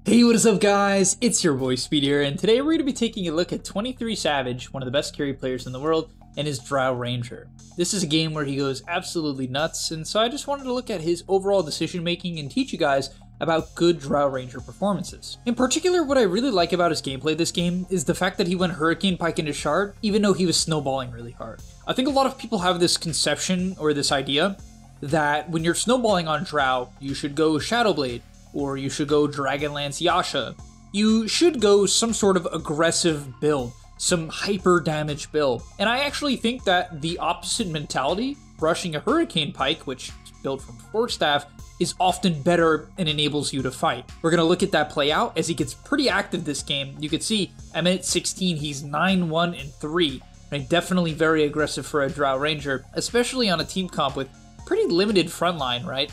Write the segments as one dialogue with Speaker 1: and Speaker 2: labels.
Speaker 1: Hey, what is up guys? It's your boy Speed here, and today we're going to be taking a look at 23Savage, one of the best carry players in the world, and his Drow Ranger. This is a game where he goes absolutely nuts, and so I just wanted to look at his overall decision making and teach you guys about good Drow Ranger performances. In particular, what I really like about his gameplay this game is the fact that he went Hurricane Pike into Shard, even though he was snowballing really hard. I think a lot of people have this conception, or this idea, that when you're snowballing on Drow, you should go Shadowblade, or you should go Dragonlance Yasha. You should go some sort of aggressive build, some hyper damage build. And I actually think that the opposite mentality, rushing a Hurricane Pike, which is built from Force Staff, is often better and enables you to fight. We're gonna look at that play out as he gets pretty active this game. You can see at minute 16, he's 9-1-3. Right? Definitely very aggressive for a Drow Ranger, especially on a team comp with pretty limited frontline, right?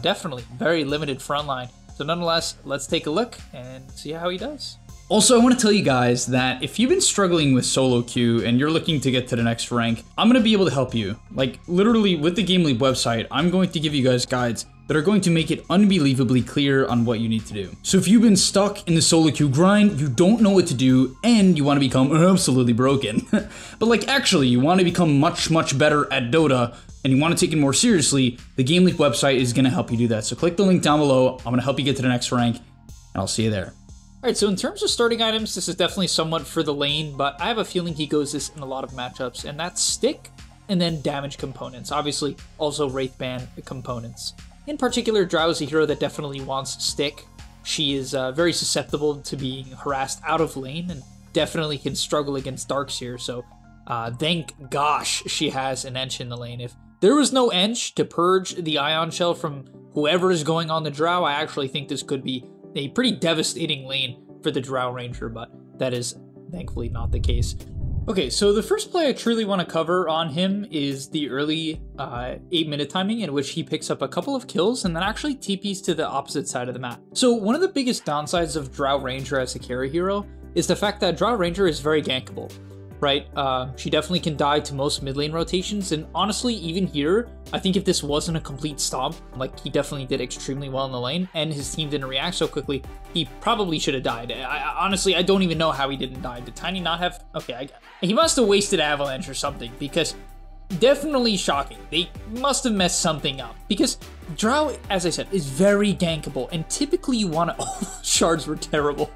Speaker 1: Definitely very limited frontline. So nonetheless, let's take a look and see how he does. Also, I want to tell you guys that if you've been struggling with solo queue and you're looking to get to the next rank, I'm going to be able to help you. Like literally with the GameLeap website, I'm going to give you guys guides that are going to make it unbelievably clear on what you need to do. So if you've been stuck in the solo queue grind, you don't know what to do, and you want to become absolutely broken, but like actually you want to become much better at Dota, and you want to take it more seriously, the GameLeap website is going to help you do that. So click the link down below. I'm going to help you get to the next rank, and I'll see you there. Alright, so in terms of starting items, this is definitely somewhat for the lane, but I have a feeling he goes this in a lot of matchups, and that's stick and then damage components. Obviously, also Wraithband components. In particular, Drow is a hero that definitely wants stick. She is very susceptible to being harassed out of lane, and definitely can struggle against Darkseer, so thank gosh she has an Ench in the lane. If there was no Ench to purge the Ion Shell from whoever is going on the Drow, I actually think this could be a pretty devastating lane for the Drow Ranger, but that is thankfully not the case. Okay, so the first play I truly want to cover on him is the early 8-minute timing in which he picks up a couple of kills and then actually TPs to the opposite side of the map. So one of the biggest downsides of Drow Ranger as a carry hero is the fact that Drow Ranger is very gankable. Right? She definitely can die to most mid lane rotations, and honestly, even here, I think if this wasn't a complete stomp, like he definitely did extremely well in the lane, and his team didn't react so quickly, he probably should have died. Honestly, I don't even know how he didn't die. Did Tiny not have... Okay, he must have wasted Avalanche or something, because definitely shocking. They must have messed something up, because Drow, as I said, is very gankable, and typically you want to... Oh, shards were terrible.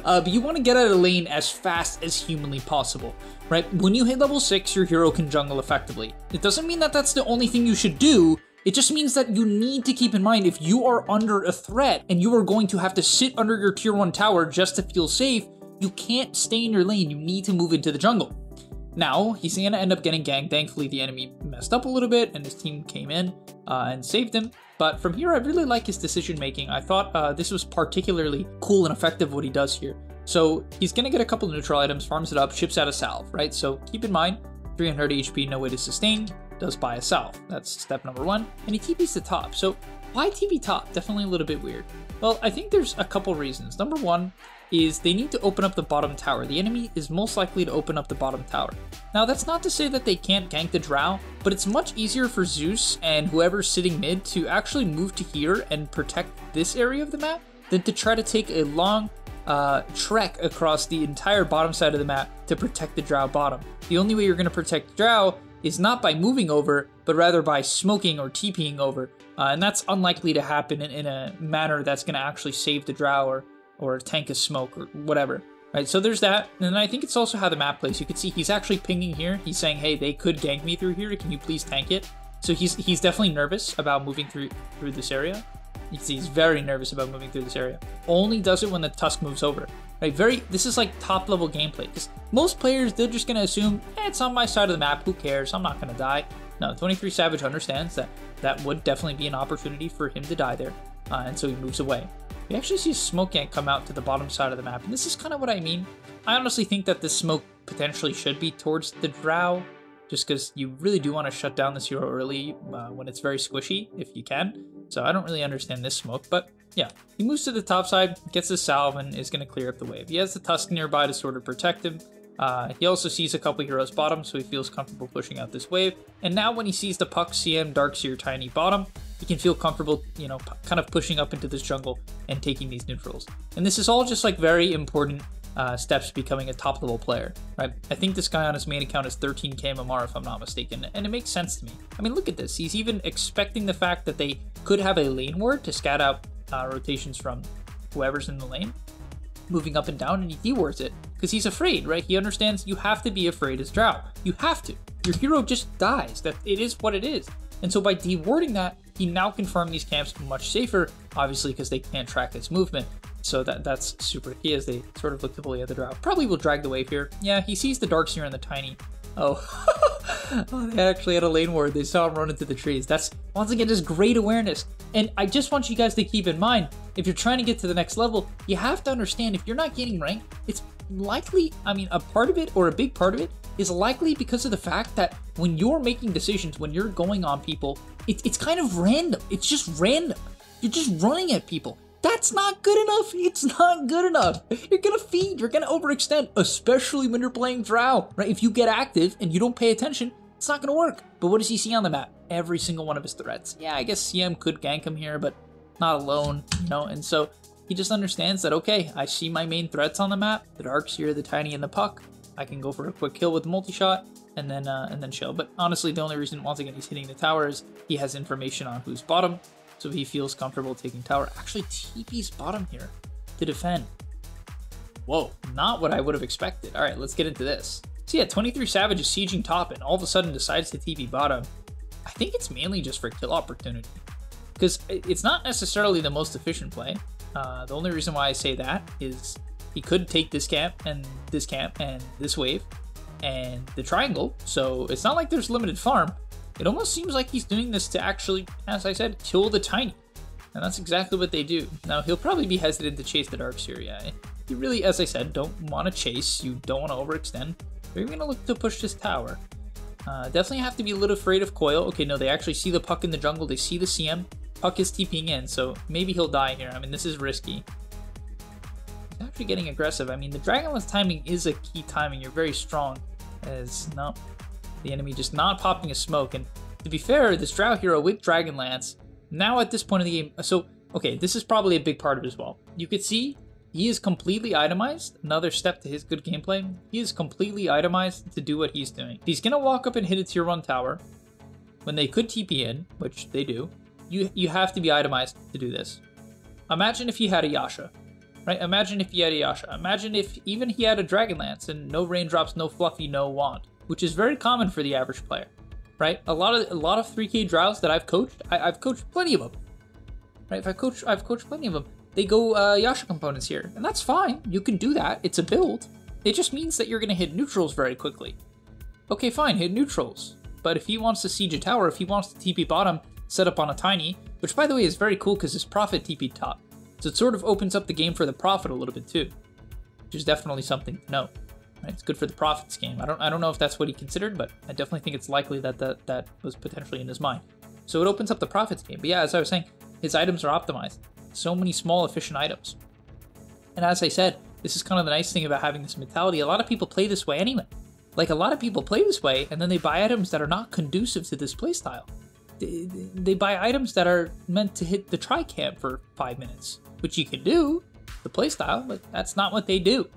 Speaker 1: But you want to get out of the lane as fast as humanly possible, right? When you hit level 6, your hero can jungle effectively. It doesn't mean that that's the only thing you should do. It just means that you need to keep in mind if you are under a threat and you are going to have to sit under your tier 1 tower just to feel safe, you can't stay in your lane. You need to move into the jungle. Now, he's going to end up getting ganked. Thankfully, the enemy messed up a little bit, and his team came in and saved him. But from here, I really like his decision-making. I thought this was particularly cool and effective what he does here. So he's going to get a couple of neutral items, farms it up, ships out a salve, right? So keep in mind, 300 HP, no way to sustain, does buy a salve. That's step number 1. And he TPs to top. So why TP top? Definitely a little bit weird. Well, I think there's a couple reasons. Number 1, is they need to open up the bottom tower. The enemy is most likely to open up the bottom tower. Now, that's not to say that they can't gank the Drow, but it's much easier for Zeus and whoever's sitting mid to actually move to here and protect this area of the map than to try to take a long trek across the entire bottom side of the map to protect the Drow bottom. The only way you're going to protect Drow is not by moving over, but rather by smoking or TPing over. And that's unlikely to happen in a manner that's going to actually save the Drow or tank a smoke or whatever, right? So there's that, and then I think it's also how the map plays. You can see he's actually pinging here. He's saying, hey, they could gank me through here. Can you please tank it? So he's definitely nervous about moving through this area. You can see he's very nervous about moving through this area. Only does it when the Tusk moves over, right? This is like top level gameplay, because most players, they're just gonna assume, it's on my side of the map, who cares? I'm not gonna die. No, 23Savage understands that that would definitely be an opportunity for him to die there, and so he moves away. We actually see a smoke gank come out to the bottom side of the map, and this is kind of what I mean. I honestly think that this smoke potentially should be towards the Drow, just because you really do want to shut down this hero early when it's very squishy, if you can. So I don't really understand this smoke, but yeah. He moves to the top side, gets his salve, and is going to clear up the wave. He has the Tusk nearby to sort of protect him. He also sees a couple heroes bottom, so he feels comfortable pushing out this wave. And now when he sees the Puck, CM, Darkseer, Tiny bottom, he can feel comfortable, you know, kind of pushing up into this jungle and taking these neutrals. And this is all just like very important steps to becoming a top level player, right? I think this guy on his main account is 13k MMR if I'm not mistaken, and it makes sense to me. I mean, look at this. He's even expecting the fact that they could have a lane ward to scout out rotations from whoever's in the lane, moving up and down, and he dewards it because he's afraid, right? He understands you have to be afraid as Drow. You have to. Your hero just dies. That it is what it is. And so by dewarding that, he now can farm these camps much safer, obviously because they can't track his movement. So that's super key as they sort of look to bully the Drow. Probably will drag the wave here. Yeah, he sees the Darkseer and the Tiny. Oh, oh, they actually had a lane ward. They saw him run into the trees. That's, once again, just great awareness. And I just want you guys to keep in mind, if you're trying to get to the next level, you have to understand if you're not gaining rank, it's likely, I mean, a part of it or a big part of it is likely because of the fact that when you're making decisions, when you're going on people, it's kind of random. It's just random. You're just running at people. That's not good enough. It's not good enough. You're gonna feed, you're gonna overextend, especially when you're playing Drow, right? If you get active and you don't pay attention, it's not gonna work. But what does he see on the map? Every single one of his threats. Yeah, I guess CM could gank him here, but not alone, you know? And so he just understands that, okay, I see my main threats on the map, the Darkseer, the Tiny, and the Puck. I can go for a quick kill with the multi-shot and then chill. But honestly, the only reason, once again, he's hitting the tower is he has information on who's bottom, so he feels comfortable taking tower. Actually, TP's bottom here to defend. Whoa, not what I would have expected. All right, let's get into this. So yeah, 23Savage is sieging top and all of a sudden decides to TP bottom. I think it's mainly just for kill opportunity, because it's not necessarily the most efficient play. The only reason why I say that is he could take this camp and this wave and the triangle, so it's not like there's limited farm. It almost seems like he's doing this to actually, as I said, kill the Tiny. And that's exactly what they do. Now, he'll probably be hesitant to chase the Darkseer, yeah. You really, as I said, don't want to chase. You don't want to overextend. You're going to look to push this tower. Definitely have to be a little afraid of Coil. Okay, no, they actually see the Puck in the jungle. They see the CM. Puck is TPing in, so maybe he'll die here. I mean, this is risky. He's actually getting aggressive. I mean, the Dragonlance timing is a key timing. You're very strong. As, no, the enemy just not popping a smoke. And to be fair, this Drow hero with Dragonlance, now at this point in the game, so, okay, this is probably a big part of it as well. You could see he is completely itemized. Another step to his good gameplay. He is completely itemized to do what he's doing. He's going to walk up and hit a tier 1 tower when they could TP in, which they do. You have to be itemized to do this. Imagine if he had a Yasha, right? Imagine if he had a Yasha. Imagine if even he had a Dragonlance and no raindrops, no fluffy, no wand, which is very common for the average player, right? A lot of 3K Drows that I've coached, I've coached plenty of them, right? I've coached plenty of them. They go Yasha components here, and that's fine. You can do that. It's a build. It just means that you're going to hit neutrals very quickly. Okay, fine, hit neutrals. But if he wants to siege a tower, if he wants to TP bottom, set up on a Tiny, which by the way is very cool because his Prophet TP top. So it sort of opens up the game for the Prophet a little bit too, which is definitely something to know. Right? It's good for the Prophet's game. I don't know if that's what he considered, but I definitely think it's likely that that was potentially in his mind. So it opens up the Prophet's game. But yeah, as I was saying, his items are optimized. So many small, efficient items. And as I said, this is kind of the nice thing about having this mentality. A lot of people play this way anyway. Like, a lot of people play this way, and then they buy items that are not conducive to this playstyle. They buy items that are meant to hit the tri-camp for 5 minutes, which you can do, the playstyle, but that's not what they do.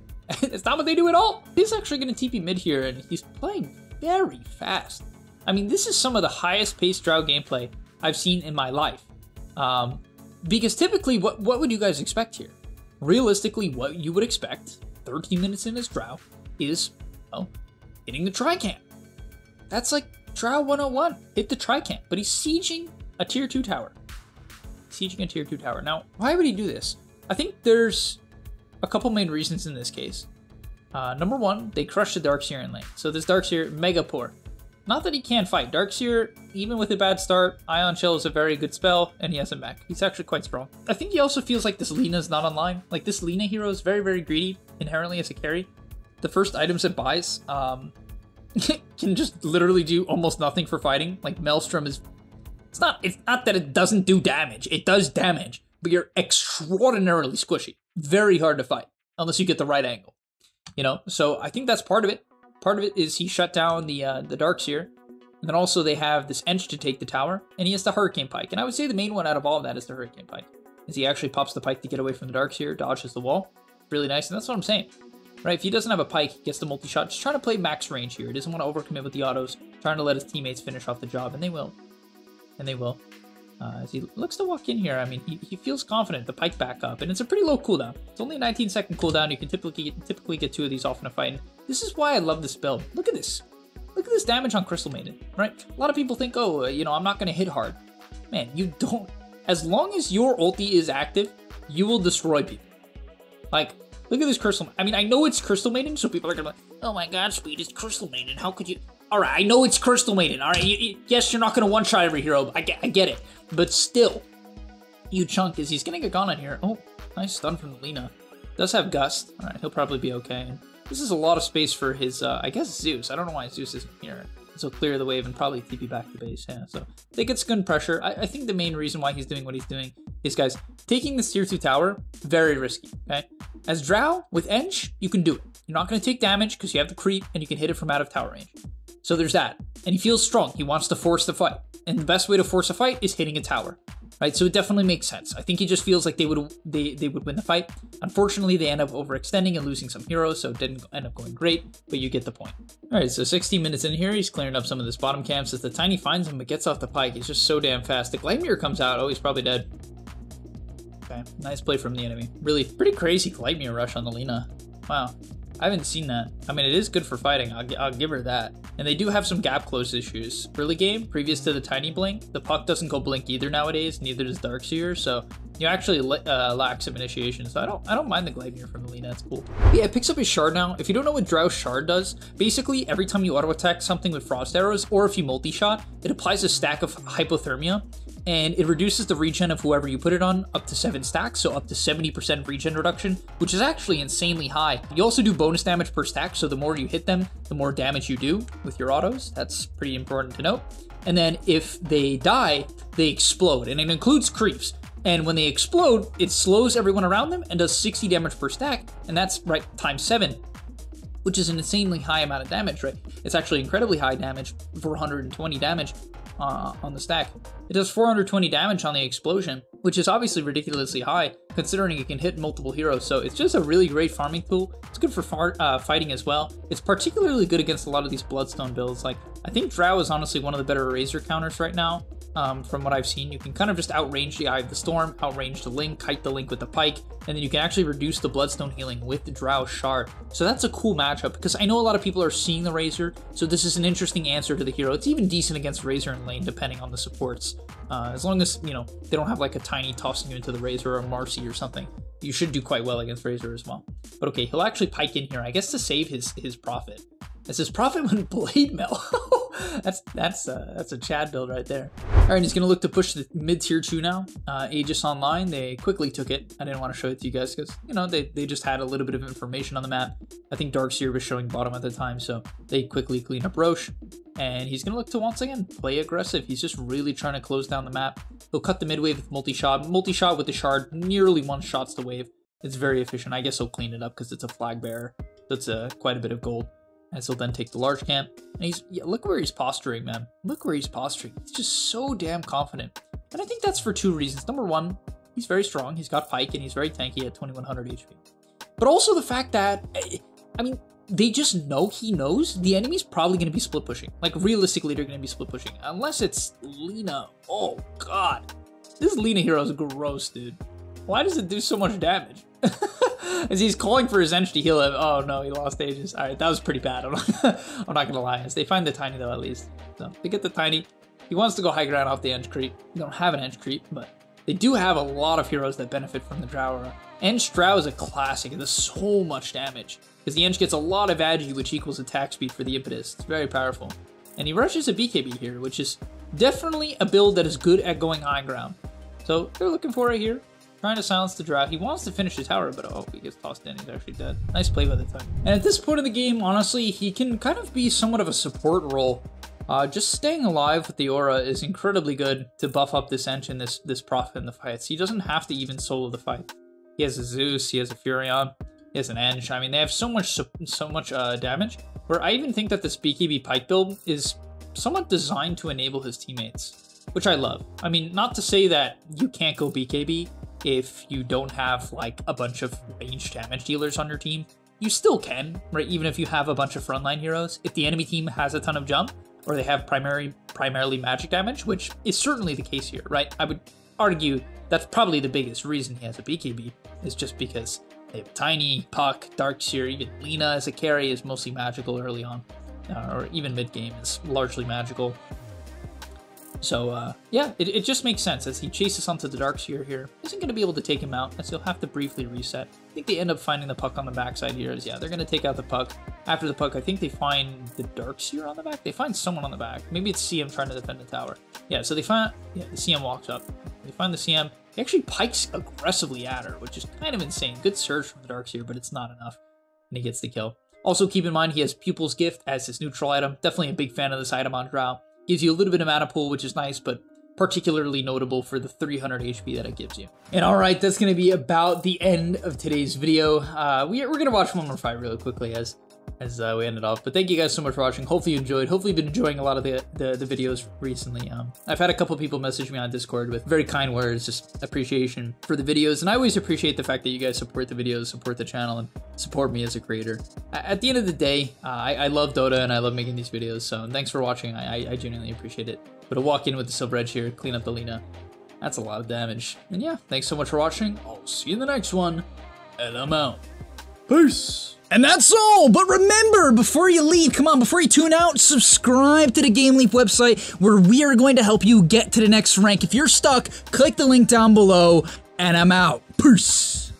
Speaker 1: It's not what they do at all. He's actually going to TP mid here, and he's playing very fast. I mean, this is some of the highest paced Drow gameplay I've seen in my life. Because typically, what would you guys expect here? Realistically, what you would expect, 13 minutes in as Drow, is, well, hitting the tri-camp. That's like Drow 101, hit the tri-camp, but he's sieging a tier 2 tower. Now, why would he do this? I think there's a couple main reasons in this case. Number one, they crushed the Darkseer in lane. So this Darkseer, mega poor. Not that he can't fight. Darkseer, even with a bad start, Ion Chill is a very good spell, and he has him back. He's actually quite strong. I think he also feels like this Lina's not online. Like, this Lina hero is very, very greedy, inherently as a carry. The first items it buys, can just literally do almost nothing for fighting. Like, Maelstrom is... It's not that it doesn't do damage. It does damage, but you're extraordinarily squishy. Very hard to fight, unless you get the right angle. You know? So I think that's part of it. Part of it is he shut down the Darkseer. And then also they have this Ench to take the tower, and he has the Hurricane Pike. And I would say the main one out of all of that is the Hurricane Pike, as he actually pops the Pike to get away from the Darks here, dodges the wall. Really nice, and that's what I'm saying. Right, if he doesn't have a Pike, he gets the multi-shot, just trying to play max range here. He doesn't want to overcommit with the autos, trying to let his teammates finish off the job, and they will. And they will. As he looks to walk in here, I mean, he feels confident, the Pike back up, and it's a pretty low cooldown. It's only a 19-second cooldown. You can typically get 2 of these off in a fight. And this is why I love this build. Look at this. Look at this damage on Crystal Maiden, right? A lot of people think, oh, you know, I'm not going to hit hard. Man, you don't. As long as your ulti is active, you will destroy people. Like, look at this Crystal. I mean, I know it's Crystal Maiden, so people are going to be like, oh my god, Speed, it's Crystal Maiden. How could you? All right, I know it's Crystal Maiden. All right, yes, you're not going to one-shot every hero. I get it. But still, you chunk is he's going to get gone in here. Oh, nice stun from the Lina. Does have Gust. All right, he'll probably be okay. This is a lot of space for his, I guess, Zeus. I don't know why Zeus isn't here. So clear the wave and probably TP back to base. Yeah, so they get good pressure. I think the main reason why he's doing what he's doing is, guys, taking this tier 2 tower, very risky, okay? As Drow, with Ench, you can do it. You're not going to take damage because you have the creep and you can hit it from out of tower range. So there's that. And he feels strong. He wants to force the fight. And the best way to force a fight is hitting a tower. Right, so it definitely makes sense. I think he just feels like they would win the fight. Unfortunately, they end up overextending and losing some heroes, so it didn't end up going great, but you get the point. All right, so 16 minutes in here, he's clearing up some of this bottom camps. As the Tiny finds him but gets off the Pike, he's just so damn fast. The Gleipnir comes out. Oh, he's probably dead. Okay, nice play from the enemy. Really pretty crazy Gleipnir rush on the Lina. Wow. I haven't seen that. I mean, it is good for fighting. I'll give her that. And they do have some gap close issues. Early game, previous to the Tiny blink, the Puck doesn't go blink either nowadays. Neither does Darkseer. So you actually lack some initiation. So I don't mind the Gleipnir from the Lina. That's cool. Yeah, it picks up his shard now. If you don't know what Drow's shard does, basically every time you auto attack something with frost arrows, or if you multi-shot, it applies a stack of hypothermia. And it reduces the regen of whoever you put it on up to 7 stacks, so up to 70% regen reduction, which is actually insanely high. You also do bonus damage per stack, so the more you hit them, the more damage you do with your autos. That's pretty important to note. And then if they die, they explode, and it includes creeps. And when they explode, it slows everyone around them and does 60 damage per stack, and that's right times 7. Which is an insanely high amount of damage, right? It's actually incredibly high damage, 420 damage on the stack. It does 420 damage on the explosion, which is obviously ridiculously high, considering it can hit multiple heroes. So it's just a really great farming tool. It's good for fighting as well. It's particularly good against a lot of these Bloodstone builds. Like, I think Drow is honestly one of the better Razor counters right now. From what I've seen, you can kind of just outrange the Eye of the Storm, outrange the Link, kite the Link with the Pike, and then you can actually reduce the Bloodstone healing with the Drow Shard. So that's a cool matchup, because I know a lot of people are seeing the Razor, so this is an interesting answer to the hero. It's even decent against Razor in lane, depending on the supports. As long as, you know, they don't have like a Tiny tossing you into the Razor or Marcy or something, you should do quite well against Razor as well. But okay, he'll actually Pike in here, I guess, to save his Prophet. As his Prophet went Blade Mail. That's a Chad build right there. All right, he's gonna look to push the mid tier 2 now. Aegis Online, they quickly took it. I didn't want to show it to you guys because, you know, they just had a little bit of information on the map. I think Darkseer was showing bottom at the time, so they quickly clean up Roche. And he's gonna look to once again play aggressive. He's just really trying to close down the map. He'll cut the mid wave with multi-shot. Multi-shot with the shard, nearly one-shots the wave. It's very efficient. I guess he'll clean it up because it's a flag bearer. That's quite a bit of gold. As he'll then take the large camp. And look where he's posturing, man. Look where he's posturing. He's just so damn confident. And I think that's for 2 reasons. Number 1, he's very strong. He's got Pike and he's very tanky at 2100 HP. But also the fact that, I mean, they just know he knows the enemy's probably going to be split pushing. Like, realistically, they're going to be split pushing. Unless it's Lina. Oh, God. This Lina hero is gross, dude. Why does it do so much damage? As he's calling for his Ench to heal him. Oh no, he lost Aegis. Alright, that was pretty bad. I'm not gonna lie. As they find the Tiny though, at least. So they get the Tiny. He wants to go high ground off the Ench creep. They don't have an Ench creep, but they do have a lot of heroes that benefit from the Drow era. Ench Drow is a classic. It does so much damage. Because the Ench gets a lot of agi, which equals attack speed for the Impetus. It's very powerful. And he rushes a BKB here, which is definitely a build that is good at going high ground. So they're looking for it here. Trying to silence the Drow. He wants to finish the tower, but oh, he gets tossed in. He's actually dead. Nice play by the time. And at this point in the game, honestly, he can kind of be somewhat of a support role. Just staying alive with the aura is incredibly good to buff up this Ench and this Prophet in the fights. He doesn't have to even solo the fight. He has a Zeus, he has a Furion, he has an Ench. I mean, they have so much damage, where I even think that this BKB Pike build is somewhat designed to enable his teammates, which I love. I mean, not to say that you can't go BKB if you don't have like a bunch of ranged damage dealers on your team. You still can, right? Even if you have a bunch of frontline heroes, if the enemy team has a ton of jump or they have primarily magic damage, which is certainly the case here, right? I would argue that's probably the biggest reason he has a BKB, is just because they have Tiny, Puck, Darkseer, even Lina as a carry is mostly magical early on, or even mid-game is largely magical. So, yeah, it just makes sense as he chases onto the Darkseer here. Isn't going to be able to take him out, as he'll have to briefly reset. I think they end up finding the Puck on the backside here. Yeah, they're going to take out the Puck. After the Puck, I think they find the Darkseer on the back. They find someone on the back. Maybe it's CM trying to defend the tower. Yeah, so they find... Yeah, the CM walks up. They find the CM. He actually pikes aggressively at her, which is kind of insane. Good surge from the Darkseer, but it's not enough. And he gets the kill. Also, keep in mind, he has Pupil's Gift as his neutral item. Definitely a big fan of this item on Drow. Gives you a little bit of mana pool, which is nice, but particularly notable for the 300 HP that it gives you. And alright, that's going to be about the end of today's video. We're going to watch one more fight really quickly as we end it off. But thank you guys so much for watching. Hopefully you enjoyed. Hopefully you've been enjoying a lot of the videos recently. I've had a couple people message me on Discord with very kind words, just appreciation for the videos. And I always appreciate the fact that you guys support the videos, support the channel, and support me as a creator. At the end of the day, I love Dota and I love making these videos. So thanks for watching. I genuinely appreciate it. But to walk in with the Silver Edge here, clean up the Lina, that's a lot of damage. And yeah, thanks so much for watching. I'll see you in the next one. And I'm out. Peace.
Speaker 2: And that's all, but remember, before you leave, come on, before you tune out, subscribe to the GameLeap website where we are going to help you get to the next rank. If you're stuck, click the link down below, and I'm out. Peace.